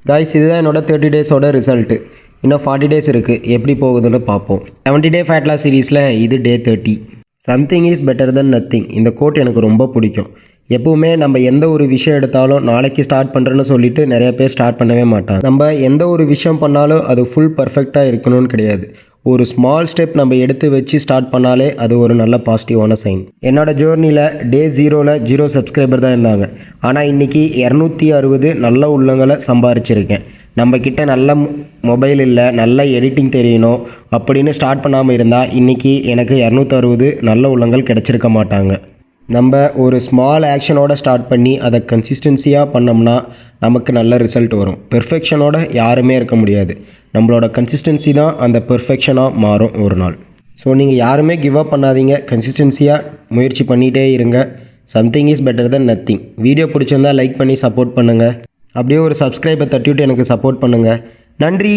Guys இதுதான் என்னோட 30 டேஸோட result. இன்னும் 40 டேஸ் இருக்குது, எப்படி போகுதுன்னு பார்ப்போம். 70 டே ஃபேட் லாஸ் சீரீஸில் இது டே 30. Something is better then nothing. இந்த கோட் எனக்கு ரொம்ப பிடிக்கும். எப்பவுமே நம்ம எந்த ஒரு விஷயம் எடுத்தாலும் நாளைக்கு ஸ்டார்ட் பண்ணுறேன்னு சொல்லிட்டு நிறைய பேர் ஸ்டார்ட் பண்ணவே மாட்டாங்க. நம்ம எந்த ஒரு விஷயம் பண்ணாலும் அது ஃபுல் பர்ஃபெக்டாக இருக்கணும்னு கிடையாது. ஒரு ஸ்மால் ஸ்டெப் நம்ம எடுத்து வச்சு ஸ்டார்ட் பண்ணாலே அது ஒரு நல்ல பாசிட்டிவான சைன். என்னோட ஜேர்னியில் டே 0ல் 0 சப்ஸ்கிரைபர் தான் இருந்தாங்க. ஆனால் இன்றைக்கி 260 நல்ல உள்ளங்களை சம்பாரிச்சிருக்கேன். நம்மக்கிட்ட நல்ல மொபைல் இல்லை, நல்ல எடிட்டிங் தெரியணும் அப்படின்னு ஸ்டார்ட் பண்ணாமல் இருந்தால் இன்றைக்கி எனக்கு 260 நல்ல உள்ளங்கள் கிடச்சிருக்க மாட்டாங்க. நம்ம ஒரு ஸ்மால் ஆக்ஷனோட ஸ்டார்ட் பண்ணி அதை கன்சிஸ்டன்சியாக பண்ணோம்னா நமக்கு நல்ல ரிசல்ட் வரும். பெர்ஃபெக்ஷனோட யாருமே இருக்க முடியாது. நம்மளோட கன்சிஸ்டன்சி தான் அந்த பெர்ஃபெக்ஷனாக மாறும் ஒரு நாள். ஸோ நீங்கள் யாருமே கிவ் அப் பண்ணாதீங்க, கன்சிஸ்டன்சியாக முயற்சி பண்ணிகிட்டே இருங்க. Something is better then nothing. Video பிடிச்சிருந்தால் லைக் பண்ணி சப்போர்ட் பண்ணுங்கள். அப்படியே ஒரு சப்ஸ்கிரைபை தட்டிவிட்டு எனக்கு சப்போர்ட் பண்ணுங்கள். நன்றி.